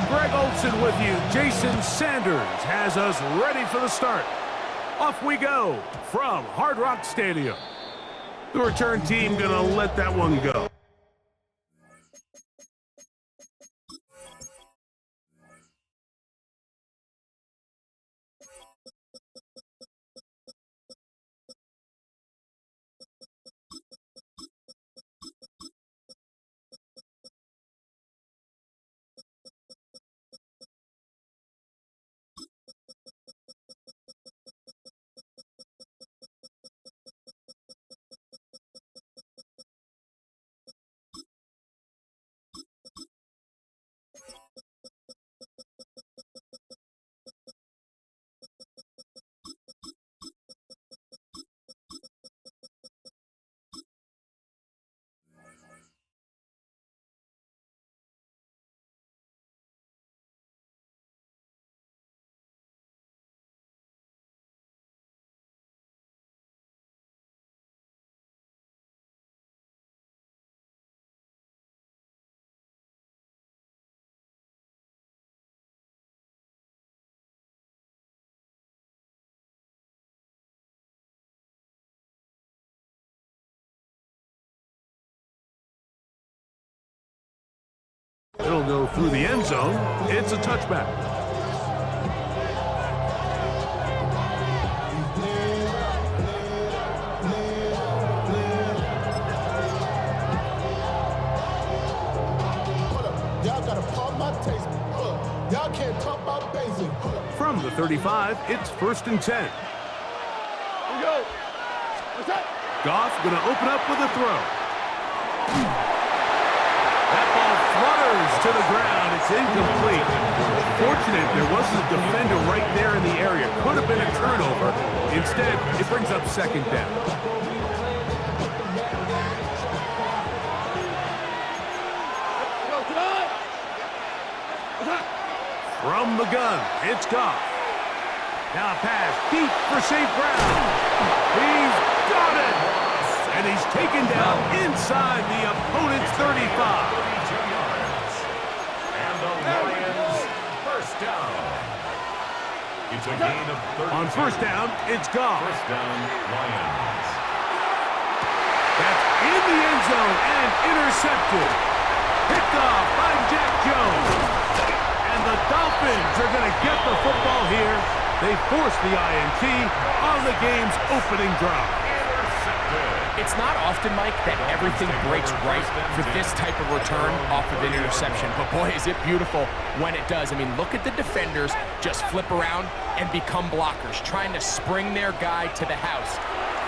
Greg Olson with you. Jason Sanders has us ready for the start. Off we go from Hard Rock Stadium. The return team gonna let that one go. It'll go through the end zone. It's a touchback. Y'all gotta pump my taste. Y'all can't talk about basic. From the 35, it's 1st and 10. Here we go. What's that? Goff gonna open up with a throw. That ball flutters to the ground. It's incomplete. Fortunate there wasn't a defender right there in the area. Could have been a turnover. Instead, it brings up 2nd down. From the gun, it's Goff. Now a pass deep for St. Brown. He's got it! And he's taken down inside the opponent's 35. And the Lions, 1st down. It's a gain of 30. On 1st down, it's Goff. 1st down, Lions. That's in the end zone and intercepted. Picked off by Jack Jones. And the Dolphins are going to get the football here. They force the INT on the game's opening drive. It's not often, Mike, that everything breaks right for this type of return off of an interception. But boy, is it beautiful when it does. I mean, look at the defenders just flip around and become blockers, trying to spring their guy to the house.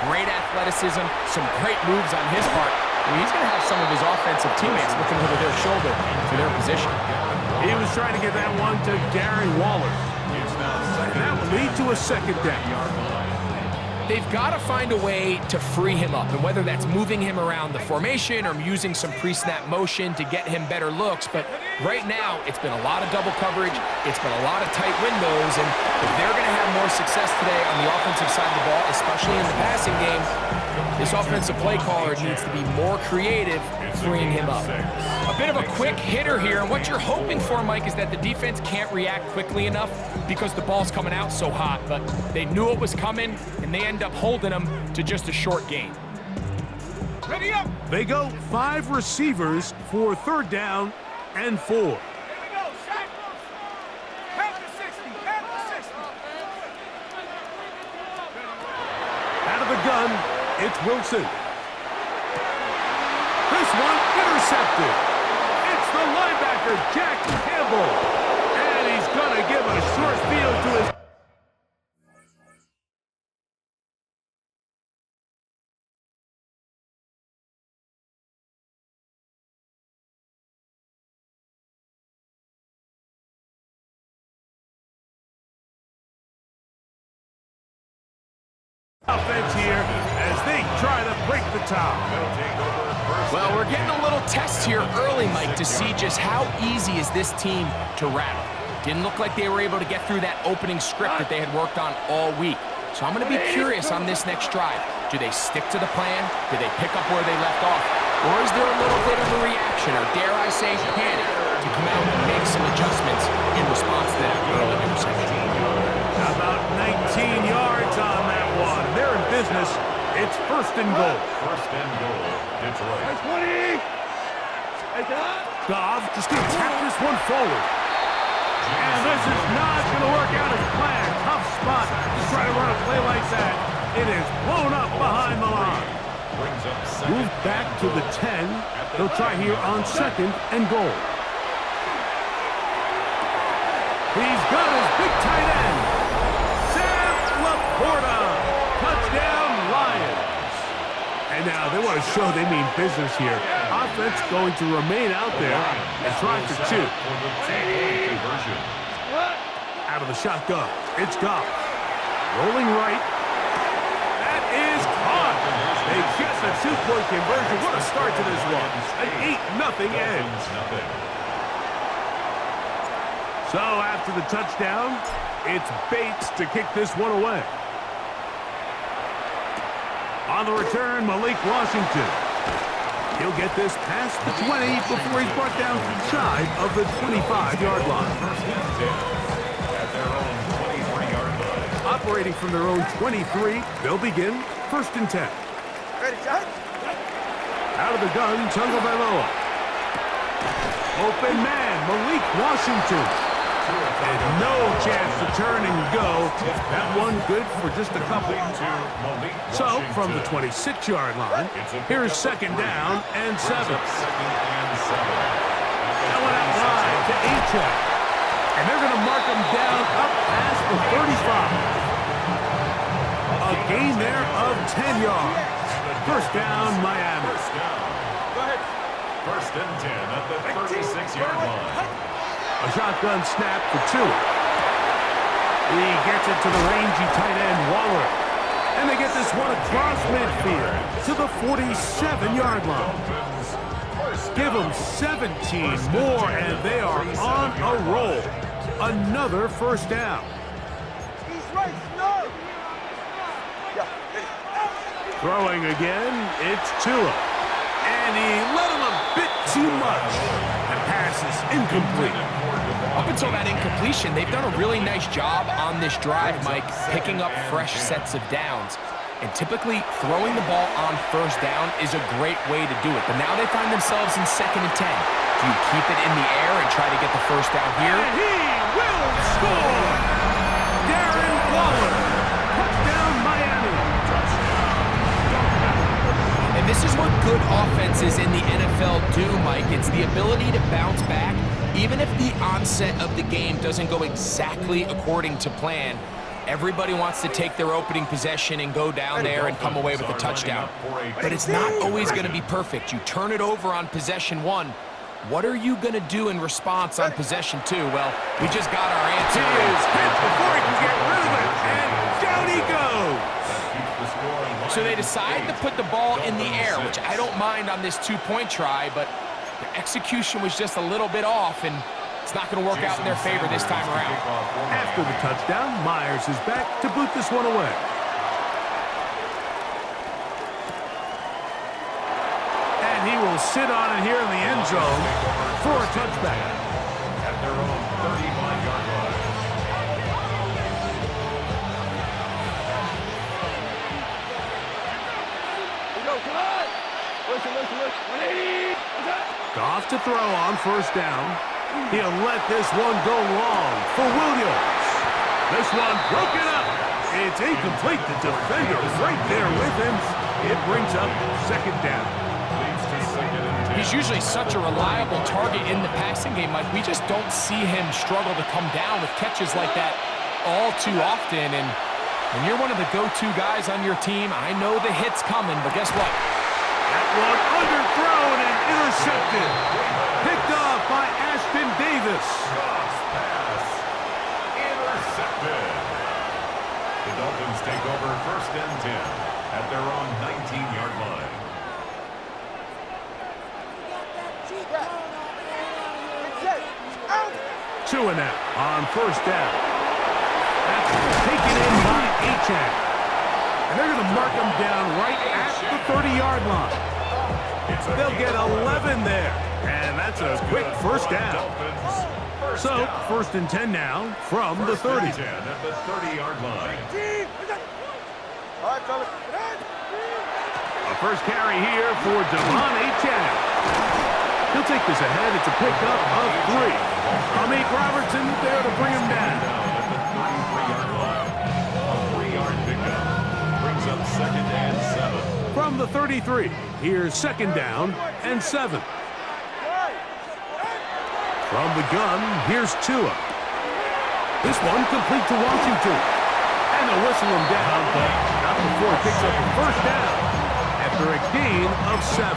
Great athleticism, some great moves on his part. I mean, he's going to have some of his offensive teammates looking over their shoulder for their position. He was trying to get that one to Gary Waller. And that will lead to a 2nd down. They've got to find a way to free him up, and whether that's moving him around the formation or using some pre-snap motion to get him better looks. But right now, it's been a lot of double coverage. It's been a lot of tight windows, and if they're going to have more success today on the offensive side of the ball, especially in the passing game, this offensive play caller needs to be more creative, freeing him up. A bit of a quick hitter here, and what you're hoping for, Mike, is that the defense can't react quickly enough because the ball's coming out so hot, but they knew it was coming, and they end up holding them to just a short gain. Ready up! They go 5 receivers for 3rd down and 4. Here we go, shot. Count to 60, count to 60. Out of the gun, it's Wilson. This one intercepted. It's the linebacker, Jack Campbell. And he's going to give a short field to his... offense here as they try to break the tie. Well, we're getting a little test here early, Mike, to see just how easy is this team to rattle. Didn't look like they were able to get through that opening script that they had worked on all week. So I'm going to be curious on this next drive. Do they stick to the plan? Do they pick up where they left off? Or is there a little bit of a reaction, or dare I say panic, to come out and make some adjustments and goal. First and goal, Detroit. 20. Goff just going to tap this one forward. And this is not going to work out as planned. Tough spot to try to run a play like that. It is blown up behind the line. Move back to the 10. They'll try here on second and goal. He's got his big tight end. Sam Laporta. Touchdown, Lions. And now they want to show they mean business here. Offense going to remain out there and try for two. Out of the shotgun. It's Goff. Rolling right. That is caught. They get the two-point conversion. What a start to this one. An 8-0 edge. So after the touchdown, it's Bates to kick this one away. On the return, Malik Washington. He'll get this past the 20 before he's brought down shy of the 25-yard line. First and 10 at their own 23-yard line. Operating from their own 23, they'll begin first and 10. Ready, John? Out of the gun, Tagovailoa. Open man, Malik Washington. And no chance to turn and go. That one good for just a couple. So, from the 26-yard line, here's second down and 7. That one out wide to Achane. And they're going to mark him down up past the 35. A gain there of 10 yards. First down, Miami. Go ahead. First and 10 at the 36-yard line. A shotgun snap for two. He gets it to the rangy tight end, Waller. And they get this one across midfield to the 47-yard line. Give them 17 more, and they are on a roll. Another first down. He's right, no. Yeah, Throwing again, it's Tua. And he let him a bit too much. The pass is incomplete. Up until that incompletion, they've done a really nice job on this drive, Mike, picking up fresh sets of downs. And typically, throwing the ball on first down is a great way to do it. But now they find themselves in second and 10. Do you keep it in the air and try to get the first down here? And he will score! Darren Waller. Touchdown, Miami. And this is what good offenses in the NFL do, Mike. It's the ability to bounce back. Even if the onset of the game doesn't go exactly according to plan, everybody wants to take their opening possession and go down there and come away with a touchdown. But it's not always going to be perfect. You turn it over on possession 1. What are you going to do in response on possession 2? Well, we just got our answer. He is hit before he can get rid of it, and down he goes. So they decide to put the ball in the air, which I don't mind on this two-point try, but the execution was just a little bit off, and it's not going to work out in their favor this time around. After the touchdown, Myers is back to boot this one away. And he will sit on it here in the end zone for a touchback. At their own 35-yard line. Come on. Listen. 180. Goff to throw on first down. He'll let this one go long for Williams. This one broken up. It's incomplete. The defender right there with him. It brings up second down. He's usually such a reliable target in the passing game, Mike. We just don't see him struggle to come down with catches like that all too often. And when you're one of the go-to guys on your team, I know the hit's coming, but guess what? That one underthrown and intercepted. Picked off by Ashton Davis. Pass. Intercepted. The Dolphins take over first and 10 at their own 19-yard line. Tua now on first down. That's taken in by Achane. And they're going to mark him down right at the 30-yard line. They'll get 11 there. And that's a quick first down. So, first and 10 now from the 30. 10 at the 30-yard line. All right, fellas. A first carry here for Devon Achane. He'll take this ahead. It's a pickup of 3. Amik Robertson there to bring him down. Second and 7. From the 33, here's second down and 7. From the gun, here's Tua. This one complete to Washington. And they'll whistle him down, but not before he picks up the first down after a gain of 7.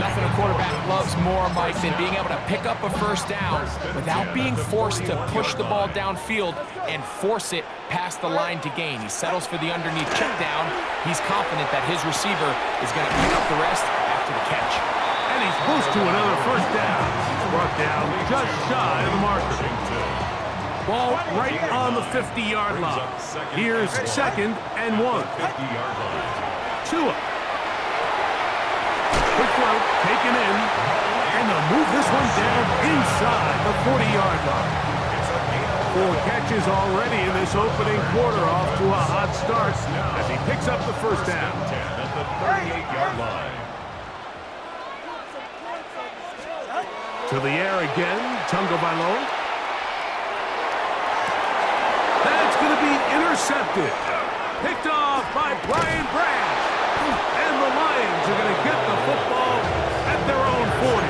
Nothing a quarterback loves more, Mike, than being able to pick up a first down without being forced to push the ball downfield and force it past the line to gain. He settles for the underneath check down. He's confident that his receiver is going to pick up the rest after the catch. And he's close to another first down. He's brought down just shy of the marker. Ball right on the 50-yard line. Here's second and 1. 50-yard line. Tua. Quick throw, taken in, and they'll move this one down inside the 40-yard line. 4 catches already in this opening quarter, off to a hot start as he picks up the first down. 10 at the 38-yard line. To the air again, Tunga Bailoa. That's going to be intercepted. Picked off by Brian Branch. And the Lions are going to get the football at their own 40.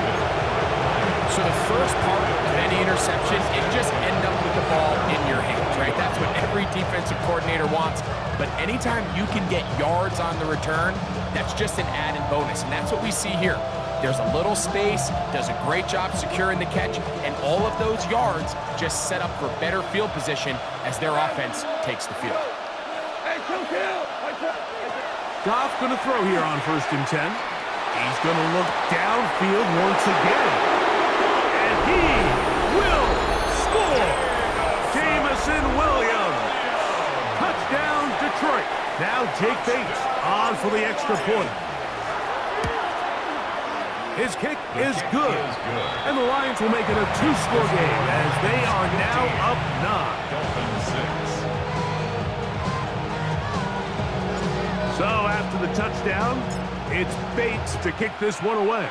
So the first part of any interception, it just end up with the ball in your hands, right? That's what every defensive coordinator wants. But anytime you can get yards on the return, that's just an added bonus. And that's what we see here. There's a little space, does a great job securing the catch, and all of those yards just set up for better field position as their offense takes the field. Goff going to throw here on 1st and 10. He's going to look downfield once again. And he will score! Jamison Williams. Touchdown, Detroit. Now Jake Bates on for the extra point. His kick is good. And the Lions will make it a 2-score game as they are now up 9. Dolphins 6. So after the touchdown, it's Bates to kick this one away.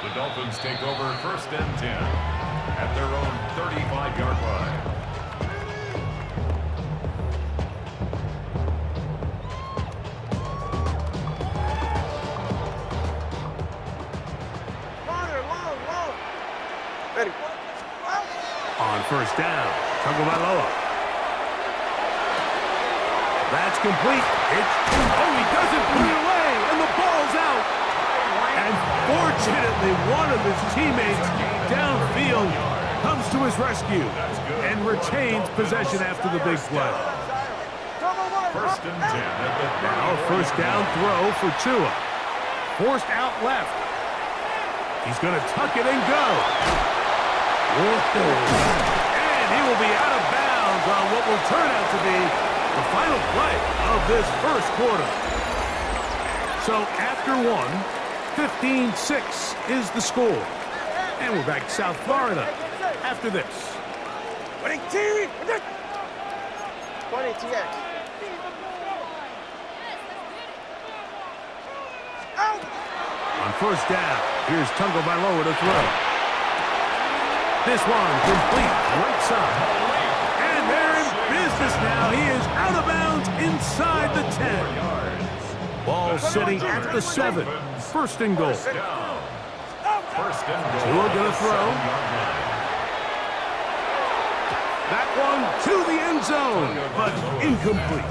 The Dolphins take over 1st and 10 at their own 35-yard line. Ready. On 1st down, Tunga Bailoa. That's complete. He doesn't put it away, and the ball's out. And fortunately, one of his teammates downfield comes to his rescue and retains possession after the big play. 1st and 10 at the Now, 1st down throw for Tua. Forced out left. He's going to tuck it and go. Whoa. And he will be out of bounds on what will turn out to be the final play of this first quarter. So after 15-6 is the score. And we're back to South Florida after this. 20 TX. Out. On 1st down, here's Tunga Bailoa to throw. This one complete, right side. And they're in business now. He is out of bounds inside the 10. Ball sitting at the 7. 1st and goal. 1st and goal. Tua gonna throw. That one to the end zone, but incomplete.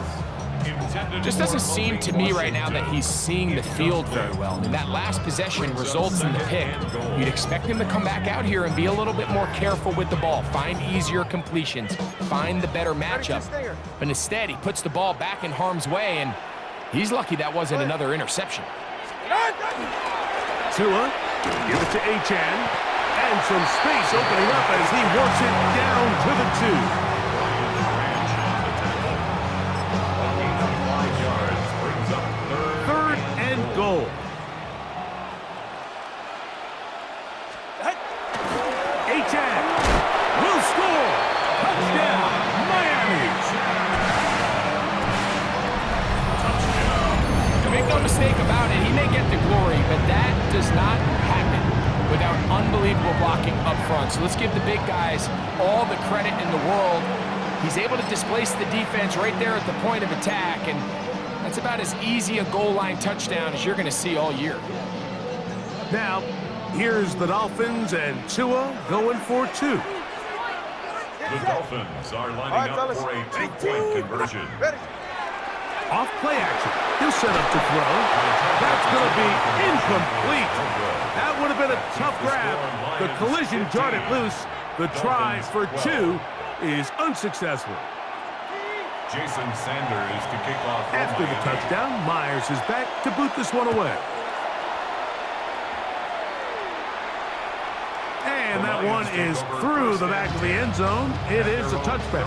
Just doesn't seem to me right now that he's seeing the field very well. I mean, that last possession results in the pick. You'd expect him to come back out here and be a little bit more careful with the ball, find easier completions, find the better matchup. But instead, he puts the ball back in harm's way, and he's lucky that wasn't another interception. Tua, give it to Achane, and some space opening up as he works it down to the 2. Goal. Achane will score. Touchdown, Miami. get the glory, but that does not happen without unbelievable blocking up front. So let's give the big guys all the credit in the world. He's able to displace the defense right there at the point of attack, and that's about as easy a goal line touchdown as you're going to see all year. Now, here's the Dolphins and Tua going for two. The Dolphins are lining up for a two-point conversion. Off play action. He'll set up to throw. That's going to be incomplete. That would have been a tough grab. The collision jarred it loose. The try for two is unsuccessful. Jason Sanders to kick off. After the touchdown, Myers is back to boot this one away. And that one is through the back of the end zone. It is a touchback.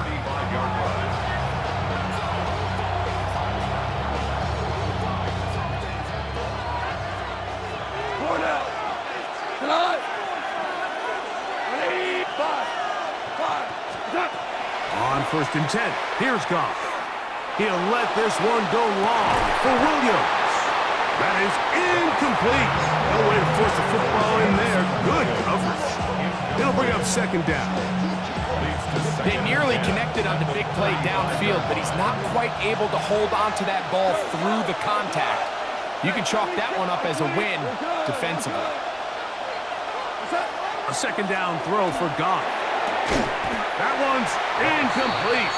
On 1st and 10, here's Goff. He'll let this one go long for Williams. That is incomplete. No way to force the football in there. Good coverage. It'll bring up 2nd down. They nearly connected on the big play downfield, but he's not quite able to hold on to that ball through the contact. You can chalk that one up as a win defensively. A 2nd down throw for Goff. That one's incomplete.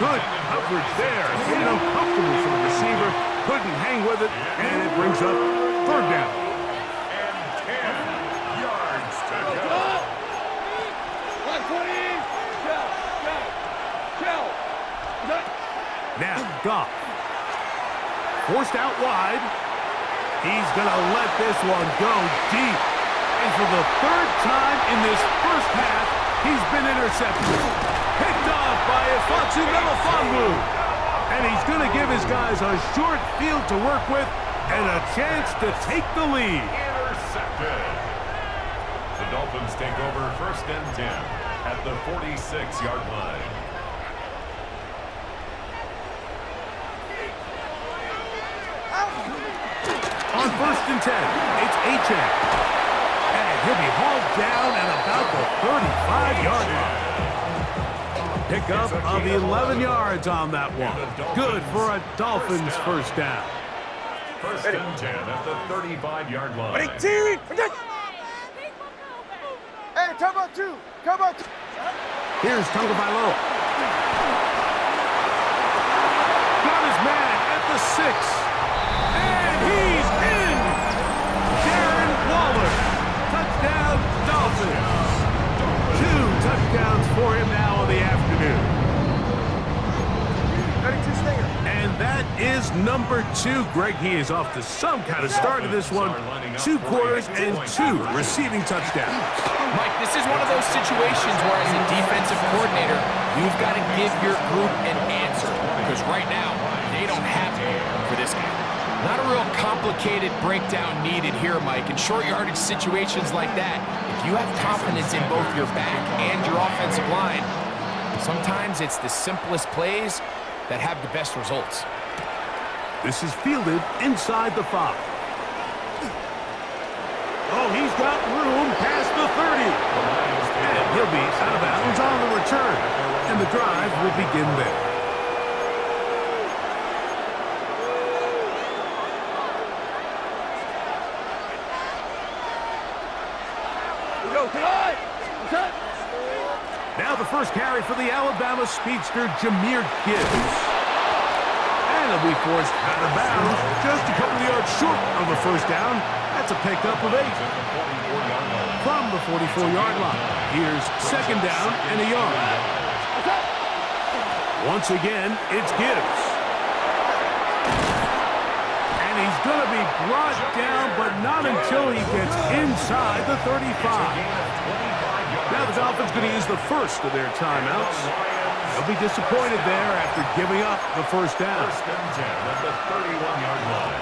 Good coverage there. Getting uncomfortable for the receiver. Couldn't hang with it, and it brings up 3rd down. And 10 yards to go. Now, Goff. Forced out wide. He's going to let this one go deep. And for the 3rd time in this first half, he's been intercepted. Picked off by Ifotu Melifonwu. And he's going to give his guys a short field to work with and a chance to take the lead. Intercepted. The Dolphins take over 1st and 10 at the 46-yard line. On 1st and 10, it's Achane. And he'll be hauled down at about the 35-yard line. Pickup of 11 yards on that one. Good for a Dolphins 1st down. 1st and 10 at the 35-yard line. Hey, come on, two. Come on, two. Here's Tagovailoa. Got his man at the 6. And he's in! Darren Waller. Touchdown, Dolphins. 2 touchdowns for him now in the afternoon. And that is number 2. Greg, he is off to some kind of start to this one. 2 quarters and 2 receiving touchdowns. Mike, this is one of those situations where as a defensive coordinator, you've got to give your group an answer. Because right now, they don't have it for this game. Not a real complicated breakdown needed here, Mike. In short yardage situations like that, if you have confidence in both your back and your offensive line, sometimes it's the simplest plays that have the best results. This is fielded inside the 5. Oh, he's got room past the 30. And he'll be out of bounds on the return. And the drive will begin there. Now the first carry for the Alabama speedster, Jahmyr Gibbs. And he'll be forced out of bounds, just a couple of yards short of the 1st down. That's a pickup of 8. From the 44-yard line, here's 2nd down and a yard. Once again, it's Gibbs. And he's going to be brought down, but not until he gets inside the 35. Now the Dolphins going to use the first of their timeouts. They'll be disappointed there after giving up the 1st down. 1st and 10 at the 31-yard line.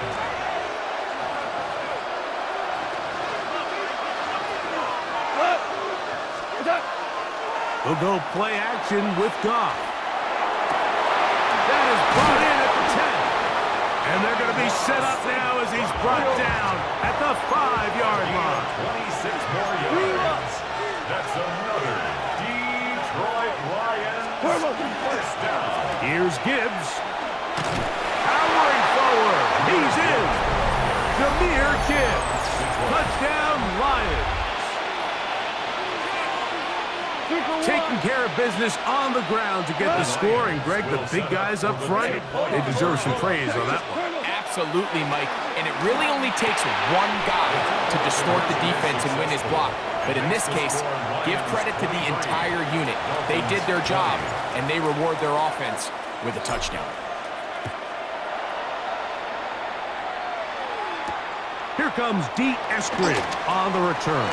He'll go play action with Goff. That is brought in at the 10. And And they're going to be set up now as he's brought down at the 5-yard line. 26 more yards. That's another Detroit Lions first down. Here's Gibbs. Powering forward. He's in. Jahmyr Gibbs. Touchdown, Lions. Taking care of business on the ground to get the score. And, Greg, the big guys up front, they deserve some praise on that one. Absolutely, Mike. And it really only takes one guy to distort the defense and win his block. But in this case, give credit to the entire unit. They did their job, and they reward their offense with a touchdown. Here comes D. Eskridge on the return.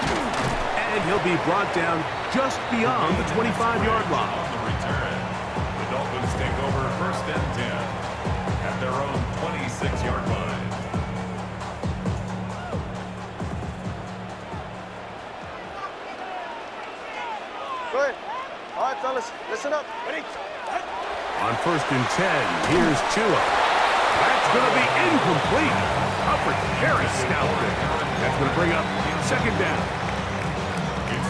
And he'll be brought down just beyond the 25-yard line. On the return, the Dolphins take over first and 10 at their own 26-yard line. Go ahead. All right, fellas, listen up. Ready? On first and 10, here's Tua. That's going to be incomplete. Coverage very stout there. That's going to bring up second down.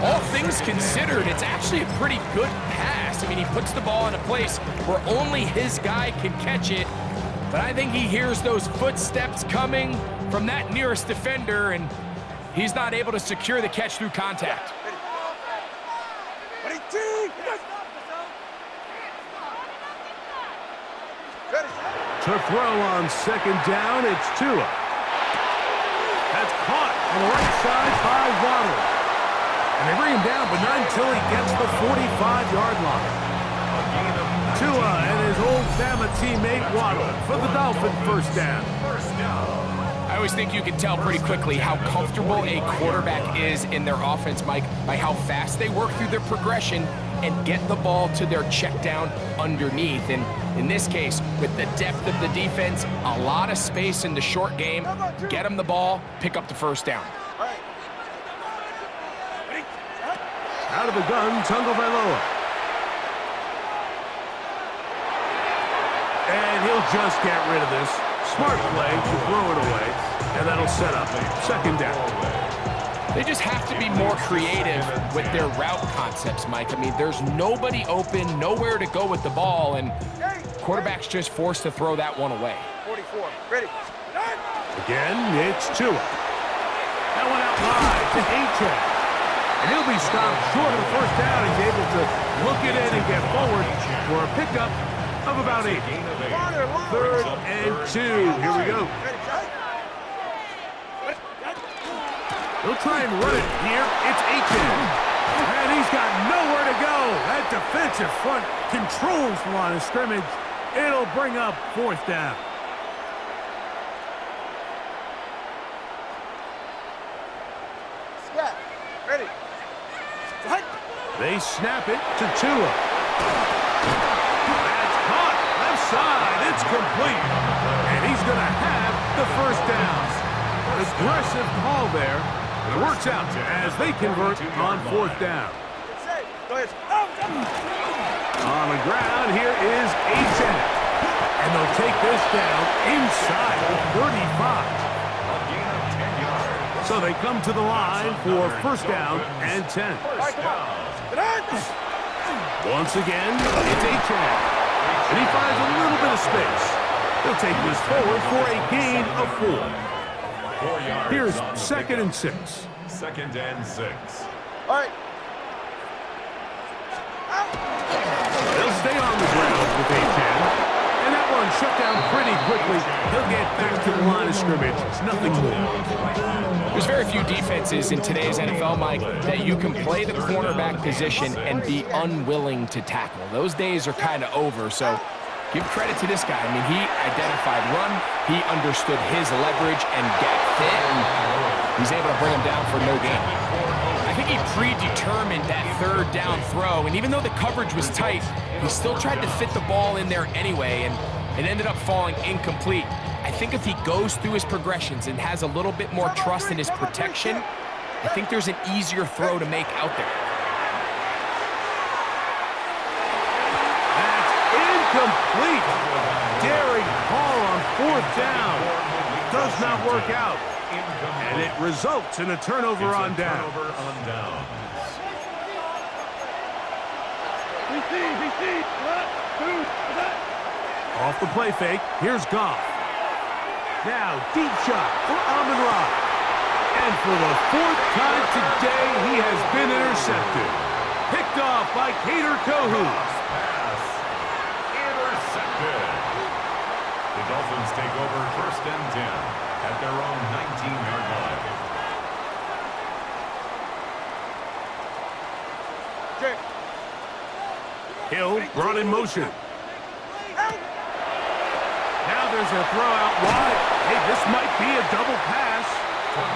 All things considered, it's actually a pretty good pass. I mean, he puts the ball in a place where only his guy can catch it. But I think he hears those footsteps coming from that nearest defender, and he's not able to secure the catch through contact. Ready, two. Ready. To throw on second down, it's Tua. That's caught on the right side by Waddle. And they bring him down, but not until he gets the 45-yard line. Tua and his old Bama teammate Waddle for the Dolphin first down. I always think you can tell pretty quickly how comfortable a quarterback is in their offense, Mike, by how fast they work through their progression and get the ball to their check down underneath. And in this case, with the depth of the defense, a lot of space in the short game, get them the ball, pick up the first down. Out of the gun, Tagovailoa. And he'll just get rid of this. Smart play to throw it away, and that'll set up second down. They just have to be more creative with their route concepts, Mike. I mean, there's nobody open, nowhere to go with the ball, and quarterback's just forced to throw that one away. 44. Ready. Again, it's Tua. That one out wide to Achane. And he'll be stopped short of the first down. He's able to look it in and get forward for a pickup of about 8. Third and 2. Here we go. He'll try and run it here. It's Achane. And he's got nowhere to go. That defensive front controls the line of scrimmage. It'll bring up fourth down. Scat. Ready. They snap it to Tua. That's caught. Left side. It's complete. And he's going to have the first down. An aggressive call there. And it works out as they convert on fourth down. Go ahead. On the ground, here is Achane. And they'll take this down inside the 35. So they come to the line for first down and 10. Once again, it's Achane. And he finds a little bit of space. He'll take this forward for a gain of 4. Here's second and 6. Second and 6. All right. They'll stay on the ground with Achane. And that one shut down pretty quickly. He'll get back to the line of scrimmage. Nothing more. There's very few defenses in today's NFL, Mike, that you can play the cornerback position and be unwilling to tackle. Those days are kind of over, so give credit to this guy. I mean, he identified run, he understood his leverage and get fit, and he's able to bring him down for no gain. I think he predetermined that third down throw, and even though the coverage was tight, he still tried to fit the ball in there anyway, and it ended up falling incomplete. I think if he goes through his progressions and has a little bit more trust in his protection, I think there's an easier throw to make out there. That's incomplete. Daring call on 4th down. Does not work out. And it results in a turnover on down. Off the play fake, here's Goff. Now, deep shot for Amon-Ra. And for the 4th time today, he has been intercepted. Picked off by Pearl-Cohn. Intercepted. The Dolphins take over 1st and 10 at their own 19-yard line. Hill brought in motion. Now there's a throw out wide. Hey, this might be a double pass.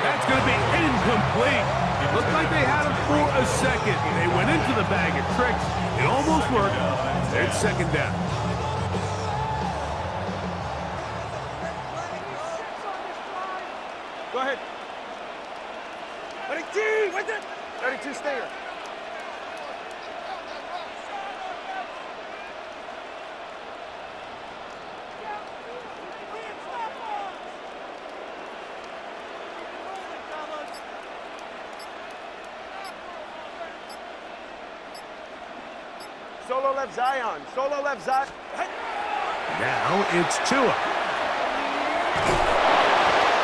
That's going to be incomplete. Looked like they had him for a second. They went into the bag of tricks. It almost worked. It's 2nd down. Go ahead. 32, what's it? 32, stay here. Solo left Zion. Solo left Zion. Now it's Tua.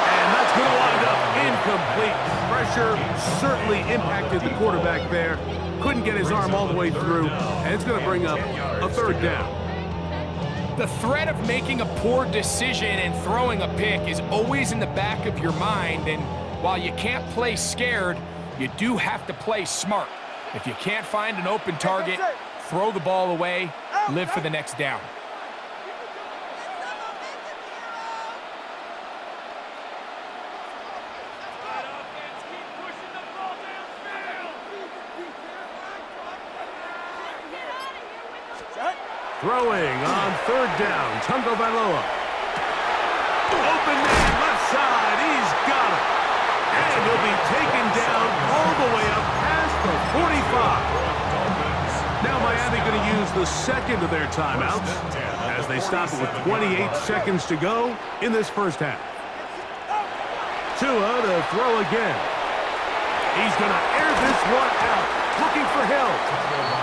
And that's going to wind up incomplete. Pressure certainly impacted the quarterback there. Couldn't get his arm all the way through. And it's going to bring up a 3rd down. The threat of making a poor decision and throwing a pick is always in the back of your mind. And while you can't play scared, you do have to play smart. If you can't find an open target, throw the ball away, live for the next down. Throwing on 3rd down, Tungo Valoa. Open man, left side, he's got it. And he'll be taken down all the way up past the 45. Now Miami going to use the 2nd of their timeouts as they stop it with 28 seconds to go in this 1st half. Tua to throw again. He's going to air this one out, looking for Hill.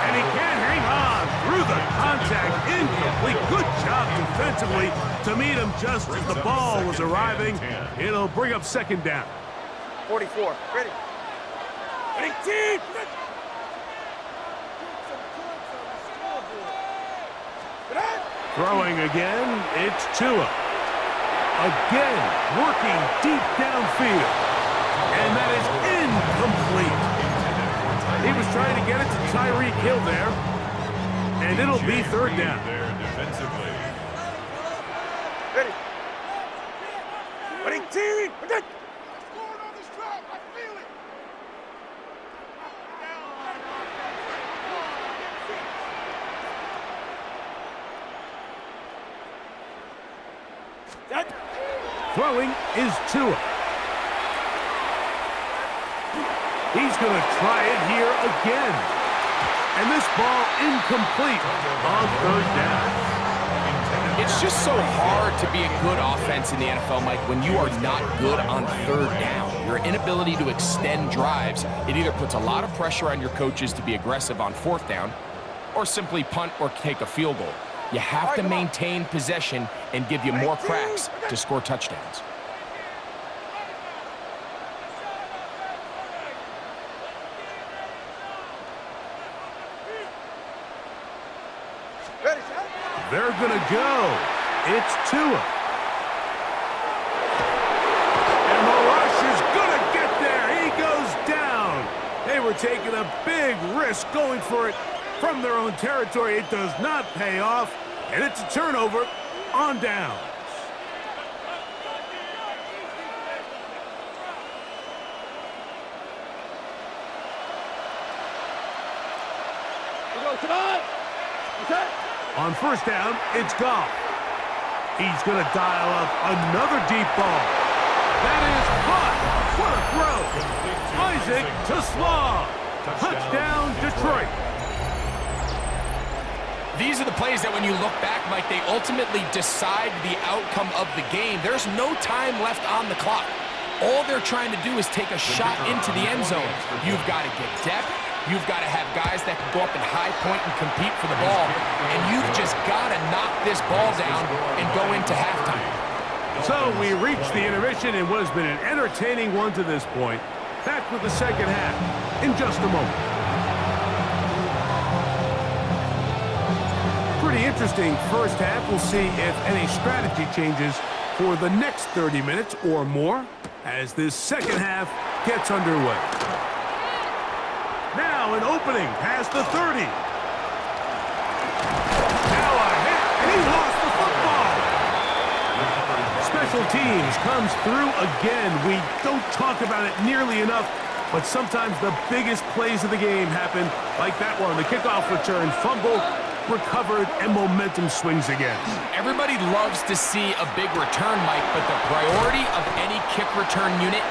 And he can't hang on through the contact. Incomplete. Good job defensively to meet him just as the ball was arriving. It'll bring up 2nd down. 44, ready. 18! Throwing again, it's Tua. Again, working deep downfield. And that is incomplete. He was trying to get it to Tyreek Hill there. And it'll be 3rd down. Ready. 18! Throwing is Tua. He's going to try it here again. And this ball incomplete on 3rd down. It's just so hard to be a good offense in the NFL, Mike, when you are not good on 3rd down. Your inability to extend drives, it either puts a lot of pressure on your coaches to be aggressive on 4th down or simply punt or take a field goal. You have to maintain possession and give you more cracks to score touchdowns. They're going to go. It's Tua. And the rush is going to get there. He goes down. They were taking a big risk going for it from their own territory. It does not pay off. And it's a turnover on downs. On 1st down, it's Goff. He's going to dial up another deep ball. That is caught. What a throw. Isaac to Slaw. Touchdown, Detroit. These are the plays that when you look back, Mike, they ultimately decide the outcome of the game. There's no time left on the clock. All they're trying to do is take a shot into the end zone. You've got to get depth. You've got to have guys that can go up and high point and compete for the ball. And you've just got to knock this ball down and go into halftime. So we reached the intermission in what has been an entertaining one to this point. Back with the second half in just a moment. Pretty interesting first half. We'll see if any strategy changes for the next 30 minutes or more as this second half gets underway. Now an opening past the 30. Now a hit, and he lost the football. Special teams comes through again. We don't talk about it nearly enough, but sometimes the biggest plays of the game happen like that one. The kickoff return, fumble, recovered, and momentum swings again. Everybody loves to see a big return, Mike, but the priority of any kick return unit,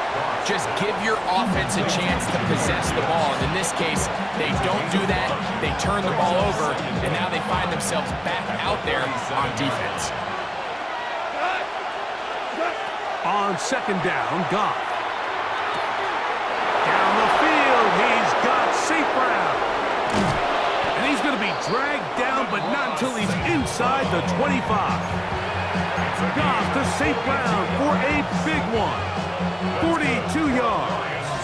just give your offense a chance to possess the ball. And in this case, they don't do that. They turn the ball over, and now they find themselves back out there on defense. On second down, Goff. Down the field, he's got St. Brown. And he's going to be dragged down, but not until he's inside the 25. Goff to St. Brown for a big one. 42 yards.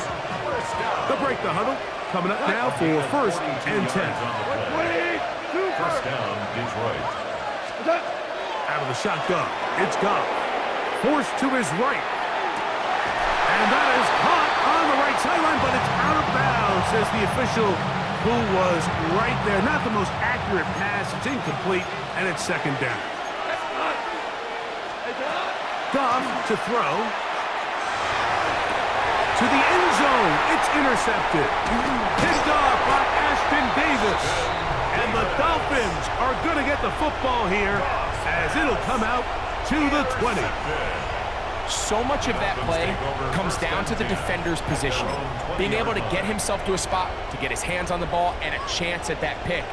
They'll break the huddle. Coming up now for first and 10. First down, Detroit. Out of the shotgun, it's Goff. Forced to his right. And that is caught on the right sideline, but it's out of bounds, says the official who was right there. Not the most accurate pass. It's incomplete, and it's second down. Goff to throw. To the end zone. It's intercepted. Picked off by Ashton Davis. And the Dolphins are going to get the football here as it'll come out to the 20. So much of that play comes down to the defender's positioning. Being able to get himself to a spot, to get his hands on the ball, and a chance at that pick.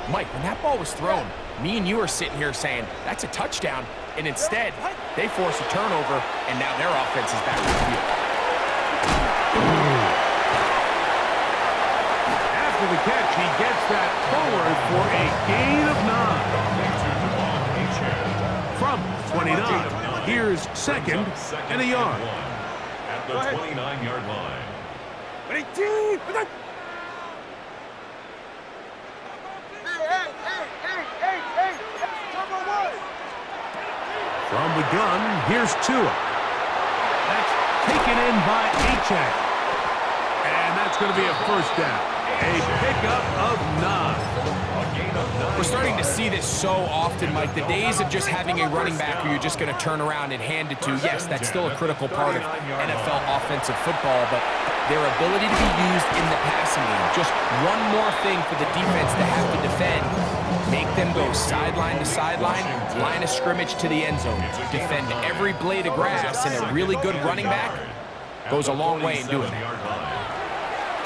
Mike, when that ball was thrown, me and you are sitting here saying, that's a touchdown. And instead, they force a turnover, and now their offense is back on the field. After the catch, he gets that forward for a gain of 9. From 29. Here's second and a yard. At the 29-yard line. From the gun, here's Tua. That's taken in by Achek. And that's going to be a first down. A pickup of 9. We're starting to see this so often, Mike. The days of just having a running back who you're just going to turn around and hand it to, yes, that's still a critical part of NFL offensive football, but their ability to be used in the passing game, just one more thing for the defense to have to defend, make them go sideline to sideline, line of scrimmage to the end zone, defend every blade of grass, and a really good running back goes a long way in doing that.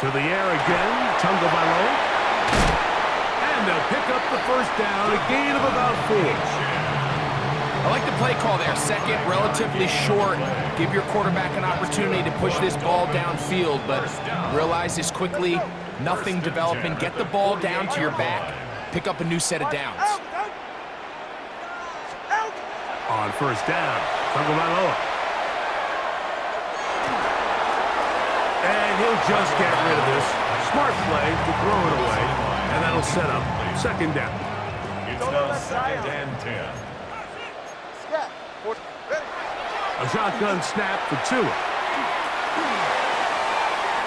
To the air again, Tagovailoa. And they'll pick up the first down, a gain of about 4. I like the play call there. Second, relatively short. Give your quarterback an opportunity to push this ball downfield, but realize this quickly, nothing developing. Get the ball down to your back. Pick up a new set of downs. On first down, Tagovailoa. And he'll just get rid of this. Smart play to throw it away, and that'll set up second down. It's now second and 10. A shotgun snap for Tua.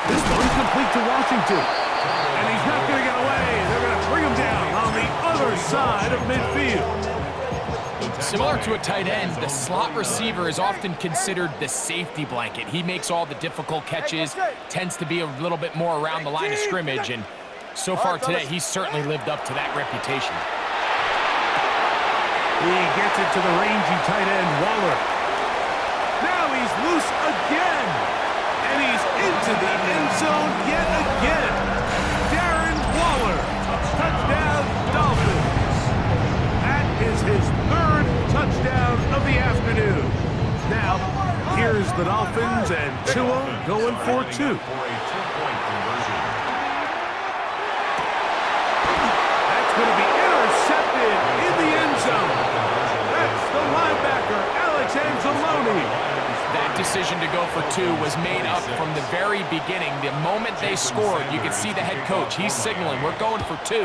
This one's complete to Washington. And he's not going to get away. They're going to bring him down on the other side of midfield. Similar to a tight end, the slot receiver is often considered the safety blanket. He makes all the difficult catches, tends to be a little bit more around the line of scrimmage, and so far today, he's certainly lived up to that reputation. He gets it to the rangy tight end, Waller. Now he's loose again, and he's into the end zone yet again. Darren Waller, touchdown Dolphins. the Dolphins, and Tua going for 2. For a two-point conversion. That's going to be intercepted in the end zone. That's the linebacker, Alex Anzalone. That decision to go for 2 was made up from the very beginning. The moment they scored, you could see the head coach. He's signaling, we're going for 2.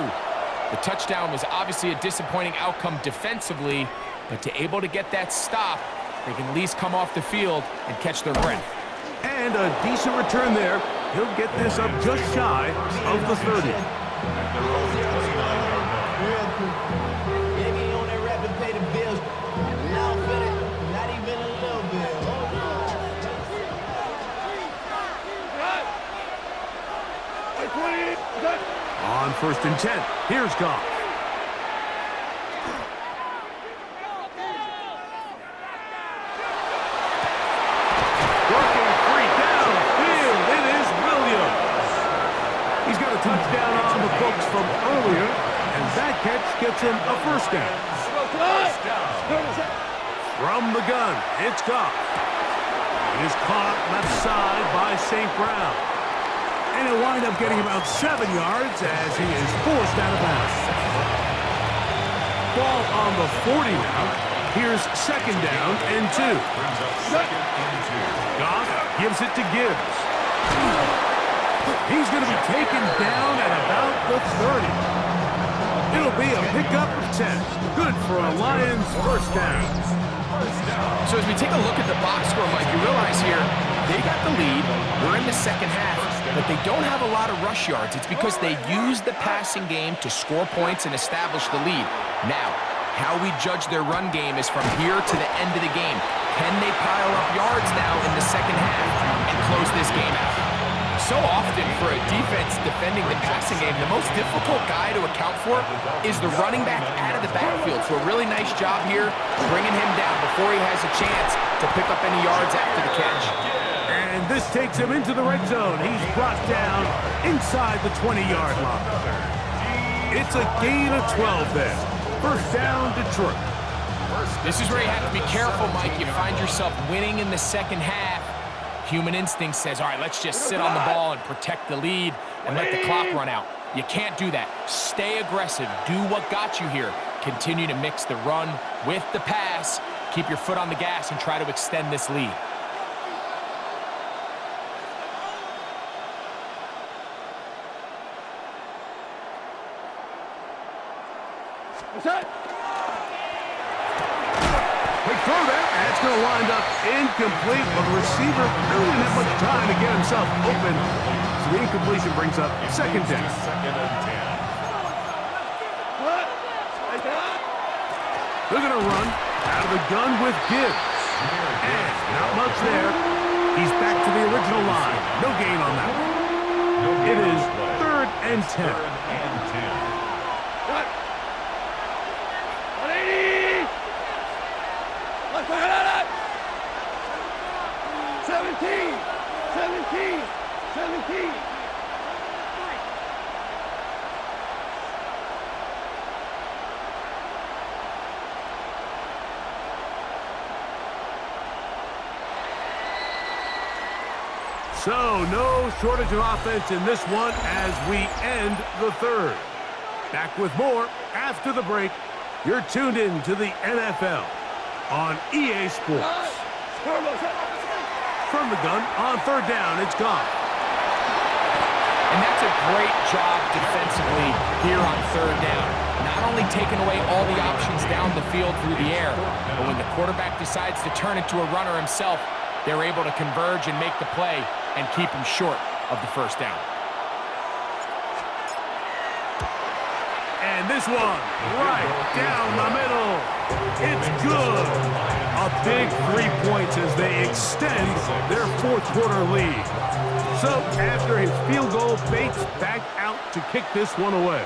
The touchdown was obviously a disappointing outcome defensively, but to able to get that stop, they can at least come off the field and catch their breath. And a decent return there. He'll get this up just shy of the 30. On 1st and 10, here's Goff. Working free downfield, it is Williams. He's got a touchdown on the books from earlier, and that catch gets him a 1st down. From the gun, it's Goff. It is caught left side by St. Brown. And he'll wind up getting about 7 yards as he is forced out of bounds. Ball on the 40 now. Here's 2nd down and 2. Brings up 2nd and 2. Goff gives it to Gibbs. He's going to be taken down at about the 30. It'll be a pickup of 10. Good for a Lions 1st down. So as we take a look at the box score, Mike, you realize here, they got the lead. We're in the 2nd half, but they don't have a lot of rush yards. It's because they use the passing game to score points and establish the lead. Now, how we judge their run game is from here to the end of the game. Can they pile up yards now in the 2nd half and close this game out? So often for a defense defending the passing game, the most difficult guy to account for is the running back out of the backfield. So a really nice job here bringing him down before he has a chance to pick up any yards after the catch. And this takes him into the red zone. He's brought down inside the 20-yard line. It's a gain of 12 there. 1st down, Detroit. This is where you have to be careful, Mike. You find yourself winning in the 2nd half. Human instinct says, all right, let's just sit on the ball and protect the lead and let the clock run out. You can't do that. Stay aggressive. Do what got you here. Continue to mix the run with the pass. Keep your foot on the gas and try to extend this lead. Quick throw there, and it's going to wind up incomplete, but the receiver really didn't have much time to get himself open, so the incompletion brings up 2nd down. 2nd and 10. They're going to run out of the gun with Gibbs, and not much there. He's back to the original line. No gain on that one. It is 3rd and 10. 3rd and 10. 17. So, no shortage of offense in this one as we end the 3rd. Back with more after the break. You're tuned in to the NFL on EA Sports. From the gun, on 3rd down, it's Goff. And that's a great job defensively here on 3rd down. Not only taking away all the options down the field through the air, but when the quarterback decides to turn into a runner himself, they're able to converge and make the play and keep him short of the 1st down. And this one, right down the middle. It's good. A big 3 points as they extend their 4th quarter lead. So after his field goal, Bates back out to kick this one away.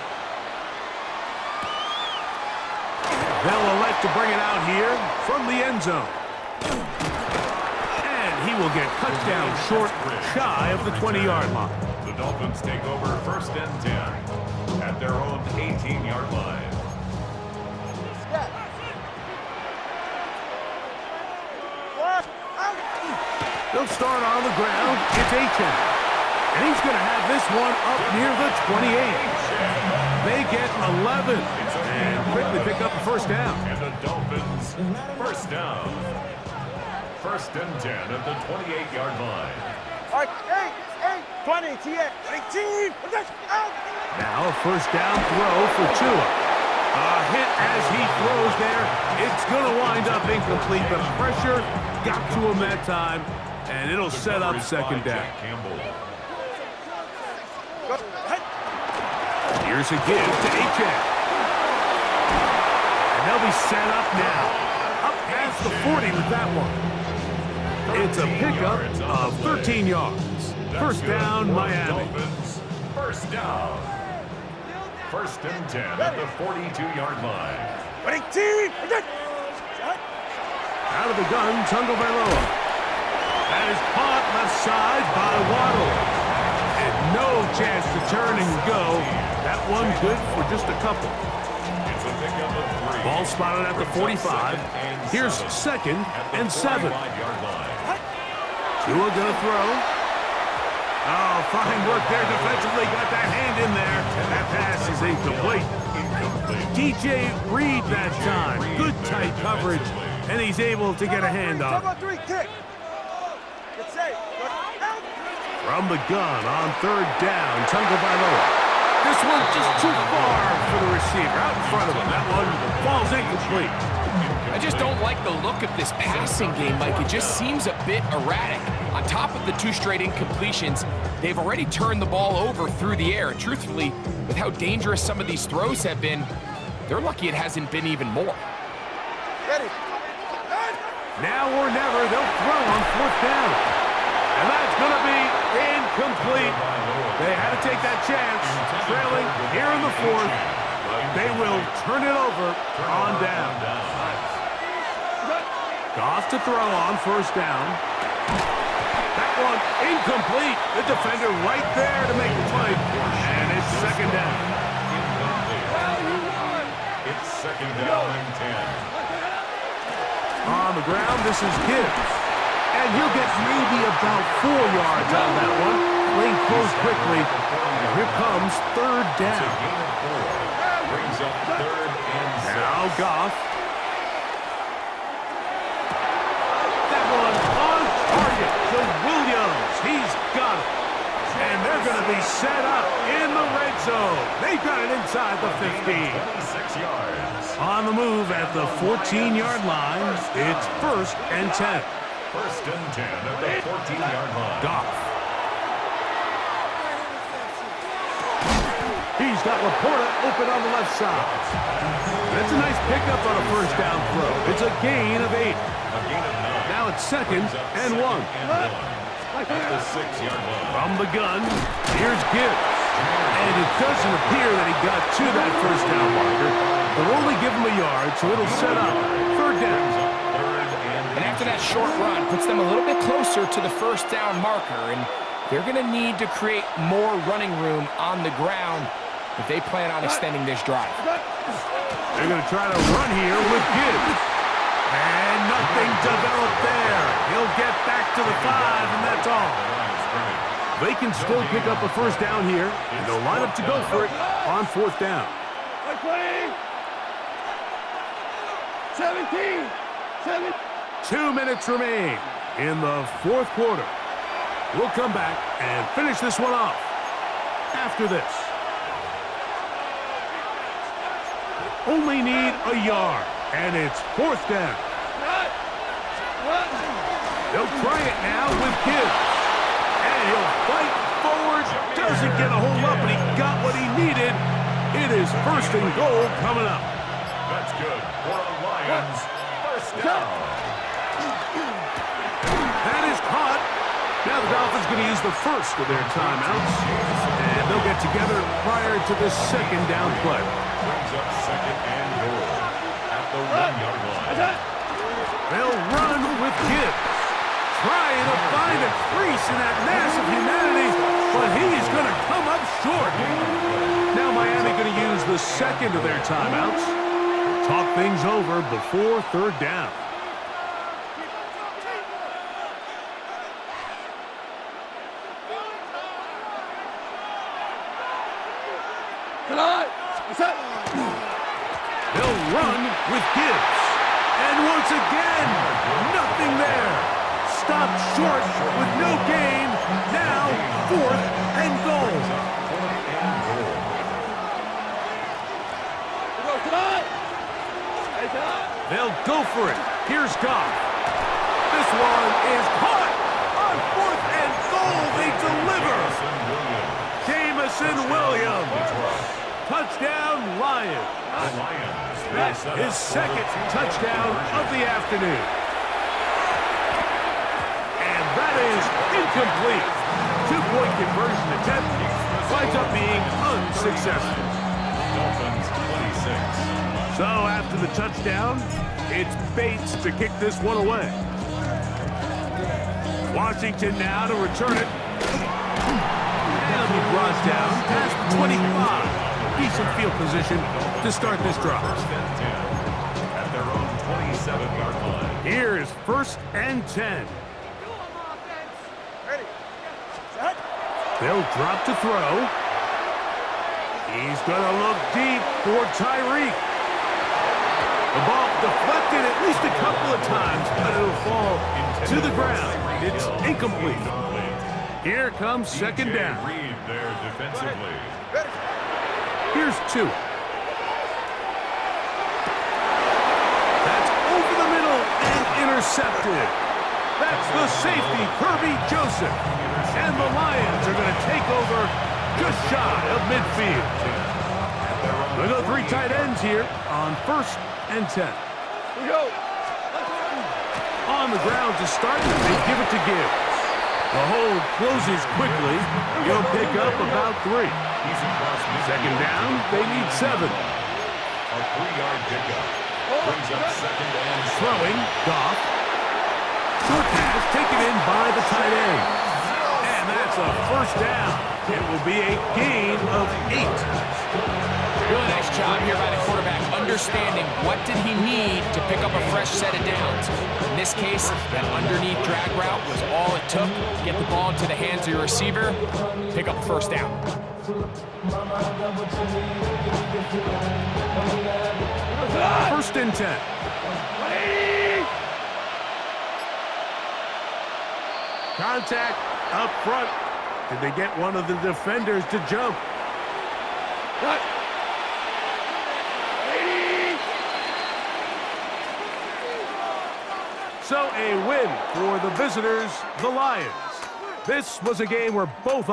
They'll elect to bring it out here from the end zone. And he will get cut down short, shy of the 20-yard line. The Dolphins take over 1st and 10 at their own 18-yard line. They'll start on the ground. It's Achan. And he's going to have this one up near the 28. They get 11 and quickly pick up a first down. And the Dolphins, first down. First and 10 at the 28-yard line. All right, 20, T.A. 18. Now a first down throw for Tua. A hit as he throws there. It's going to wind up incomplete. The pressure got to him that time, and it'll set up second down. Here's a give to Achan. And they'll be set up now. Up past the 40 with that one. It's a pickup of 13 yards. First down, Miami. First down. First and 10 at the 42-yard line. Out of the gun, Tagovailoa. That is caught left side by Waddle. And no chance to turn and go. That one good for just a couple. It's a pickup of 3. Ball spotted at the 45. Here's second and 7. Tua gonna throw. Oh, fine work there defensively. Got that hand in there. That pass is incomplete. DJ Reed that time. Good tight coverage. And he's able to get a hand on it. From the gun on third down, Tagovailoa. This one just too far for the receiver. Out in front of him. That one falls incomplete. I just don't like the look of this passing game, Mike. It just seems a bit erratic. On top of the 2 straight incompletions, they've already turned the ball over through the air. And truthfully, with how dangerous some of these throws have been, they're lucky it hasn't been even more. Now or never, they'll throw on fourth down. And that's going to be incomplete. They had to take that chance, trailing here in the fourth. But they will turn it over on down. Goff to throw on first down. That one incomplete. The defender right there to make the play. And it's second down. It's second down and 10. On the ground, this is Gibbs. And he'll get maybe about 4 yards on that one. Lane closed quickly. And here comes third down. Brings up third and 6. Now Goff. That one on target to Williams. He's got it. And they're going to be set up in the red zone. They've got it inside the 15. 26 yards. On the move at the 14-yard line, it's first and 10. First and 10 at the 14-yard line. Goff. He's got Laporta open on the left side. That's a nice pickup on a first down throw. It's a gain of 8. A gain of 9. Now it's second and 1. At the 6-yard line. From the gun, here's Gibbs. And it doesn't appear that he got to that first down marker. They'll only give him a yard, so it'll set up third down. And after that short run, puts them a little bit closer to the first down marker. And they're going to need to create more running room on the ground if they plan on extending this drive. They're going to try to run here with Gibbs. And nothing developed there. He'll get back to the 5, and that's all. They can still pick up a first down here, and they'll line up to go for it on fourth down. 2 minutes remain in the fourth quarter. We'll come back and finish this one off after this. Only need a yard, and it's fourth down. They'll try it now with Gibbs. And he'll fight forward. Doesn't get a hold up, but he got what he needed. It is first and goal coming up. That's good for a Lions first down. That is caught. Now the Dolphins going to use the first of their timeouts. And they'll get together prior to the second down play. Brings up second and goal at the 1-yard line. They'll run with Gibbs. Trying to find a crease in that mass of humanity, but he's going to come up short. Now Miami going to use the second of their timeouts. Talk things over before third down. They'll run with Gibbs. And once again, nothing there. Stopped short with no gain. Now, 4th and goal. They'll go for it. Here's Goff. This one is caught. On 4th and goal, they deliver. Jamison Williams. Touchdown, Lions. That's his 2nd touchdown of the afternoon. And that is incomplete. 2-point conversion attempt winds up being unsuccessful. Dolphins 26. So after the touchdown, it's Bates to kick this one away. Washington now to return it. And it'll be brought down past the 25. Decent field position to start this drive. 1st and 10 at their own 27-yard line. Here is 1st and 10. They'll drop to throw. He's going to look deep for Tyreek. The ball deflected at least a couple of times, but it'll fall to the ground. It's incomplete. Here comes 2nd down. Reed there defensively. Here's 2. That's over the middle and intercepted. That's the safety, Kirby Joseph. And the Lions are going to take over just shy of midfield. They'll go 3 tight ends here on 1st and 10. On the ground to start, they give it to Gibbs. The hold closes quickly. He'll pick up about 3. 2nd down, they need 7. A 3-yard pickup. Brings up 2nd and 7. Throwing, Goff. Short pass taken in by the tight end. And that's a 1st down. It will be a gain of 8. Really nice job here by the quarterback, understanding what did he need to pick up a fresh set of downs. In this case, that underneath drag route was all it took. Get the ball into the hands of your receiver, pick up a 1st down. 1st and 10. Contact up front. Did they get one of the defenders to jump? So a win for the visitors, the Lions. This was a game where both